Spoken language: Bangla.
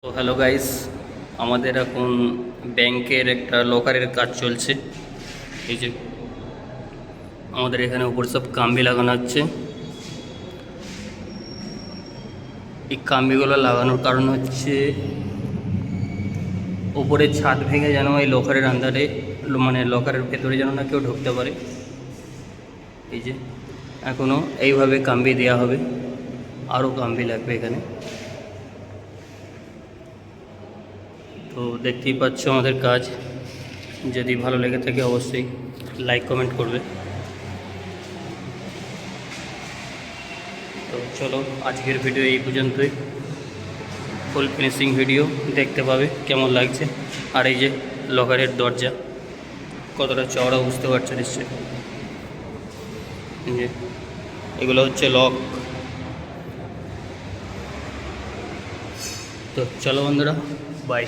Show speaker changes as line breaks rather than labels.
তো হ্যালো গাইস, আমাদের এখন ব্যাংকের একটা লকারের কাজ চলছে। এই যে আমাদের এখানে উপরে সব কাম্বি লাগানো হচ্ছে। এই কাম্বিগুলো লাগানোর কারণ হচ্ছে ওপরে ছাদ ভেঙে যেন এই লকারের আন্ডারে মানে লকারের ভেতরে যেন না কেউ ঢুকতে পারে। এই যে এখনও এইভাবে কাম্বি দেওয়া হবে, আরও কাম্বি লাগবে এখানে। তো দেখতেই পাচ্ছ আমাদের কাজ। যদি ভালো লেগে থাকে অবশ্যই লাইক কমেন্ট করবে। তো চলো, আজকের ভিডিও এই পর্যন্তই। ফুল ফিনিশিং ভিডিও দেখতে পাবে কেমন লাগছে। আর এই যে লকারের দরজা কতটা চওড়া বুঝতে পারছো নিশ্চয়ই। যে এগুলো হচ্ছে লক। তো চলো বন্ধুরা, বাই।